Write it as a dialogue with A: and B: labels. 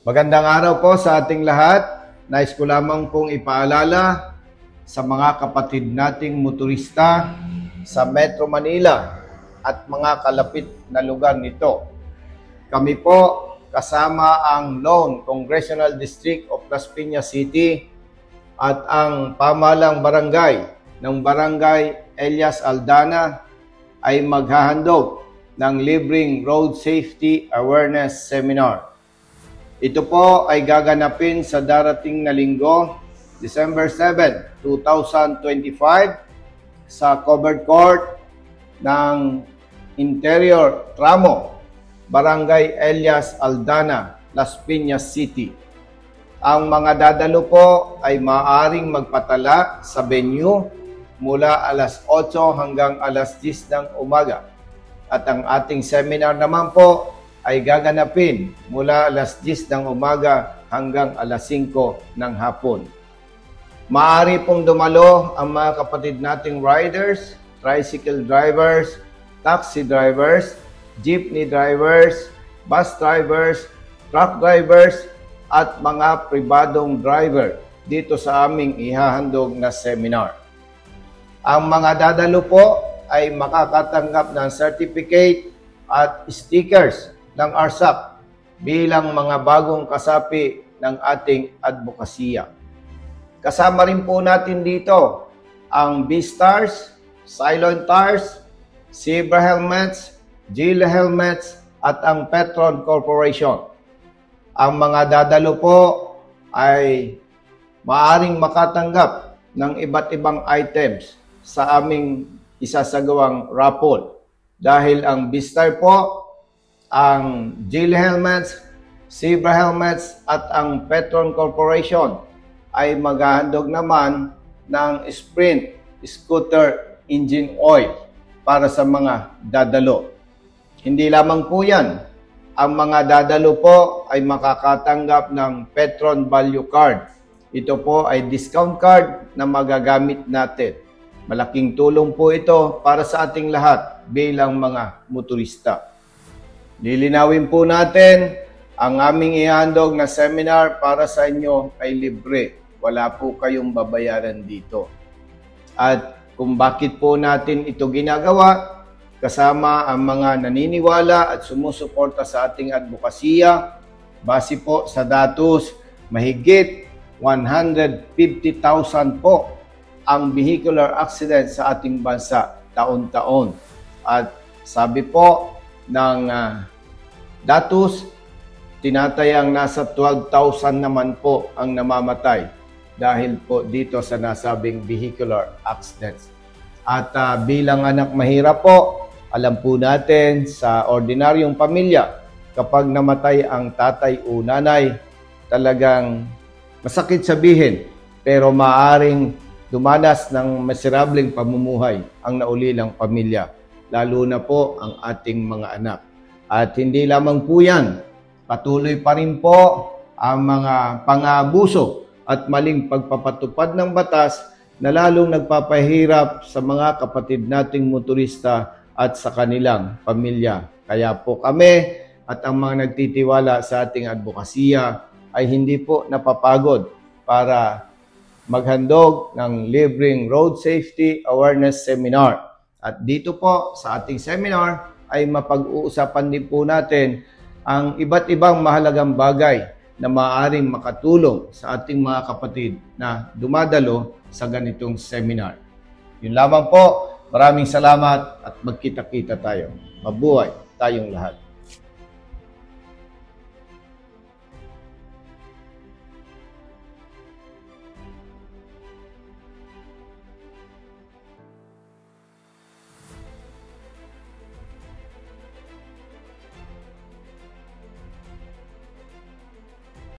A: Magandang araw po sa ating lahat. Nais ko lamang pong ipaalala sa mga kapatid nating motorista sa Metro Manila at mga kalapit na lugar nito. Kami po kasama ang Lone Congressional District of Las Piñas City at ang pamahalang barangay ng Barangay Elias Aldana ay maghahandog ng libreng Road Safety Awareness Seminar. Ito po ay gaganapin sa darating na linggo, December 7, 2025 sa covered court ng Interior Tramo, Barangay Elias Aldana, Las Piñas City. Ang mga dadalo po ay maaaring magpatala sa venue mula alas 8 hanggang alas 10 ng umaga. At ang ating seminar naman po ay gaganapin mula alas 10 ng umaga hanggang alas 5 ng hapon. Maaari pong dumalo ang mga kapatid nating riders, tricycle drivers, taxi drivers, jeepney drivers, bus drivers, truck drivers, at mga pribadong driver dito sa aming ihahandog na seminar. Ang mga dadalo po ay makakatanggap ng certificate at stickers ng RSAP bilang mga bagong kasapi ng ating advokasya. Kasama rin po natin dito ang B-Stars, Silent Tires, Zebra Helmets, Gila Helmets, at ang Petron Corporation. Ang mga dadalo po ay maaring makatanggap ng iba't ibang items sa aming isasagawang raffle. Dahil ang B-Star po, ang Gila Helmets, Zebra Helmets, at ang Petron Corporation ay maghahandog naman ng Sprint Scooter Engine Oil para sa mga dadalo. Hindi lamang po yan. Ang mga dadalo po ay makakatanggap ng Petron Value Card. Ito po ay discount card na magagamit natin. Malaking tulong po ito para sa ating lahat bilang mga motorista. Lilinawin po natin, ang aming ihandog na seminar para sa inyo ay libre. Wala po kayong babayaran dito. At kung bakit po natin ito ginagawa, kasama ang mga naniniwala at sumusuporta sa ating advokasya, base po sa datos, mahigit 150,000 po ang vehicular accident sa ating bansa taon-taon. At sabi po ng datos, tinatayang nasa 12,000 naman po ang namamatay dahil po dito sa nasabing vehicular accidents. At bilang anak mahirap po, alam po natin sa ordinaryong pamilya, kapag namatay ang tatay o nanay, talagang masakit sabihin, pero maaring dumanas ng miserableng pamumuhay ang naulilang pamilya, lalo na po ang ating mga anak. At hindi lamang po yan, patuloy pa rin po ang mga pang-aabuso at maling pagpapatupad ng batas na lalong nagpapahirap sa mga kapatid nating motorista at sa kanilang pamilya. Kaya po kami at ang mga nagtitiwala sa ating advokasya ay hindi po napapagod para maghandog ng libreng Road Safety Awareness Seminar. At dito po sa ating seminar ay mapag-uusapan din po natin ang iba't ibang mahalagang bagay na maaaring makatulong sa ating mga kapatid na dumadalo sa ganitong seminar. Yun lamang po. Maraming salamat at magkita-kita tayo. Mabuhay tayong lahat.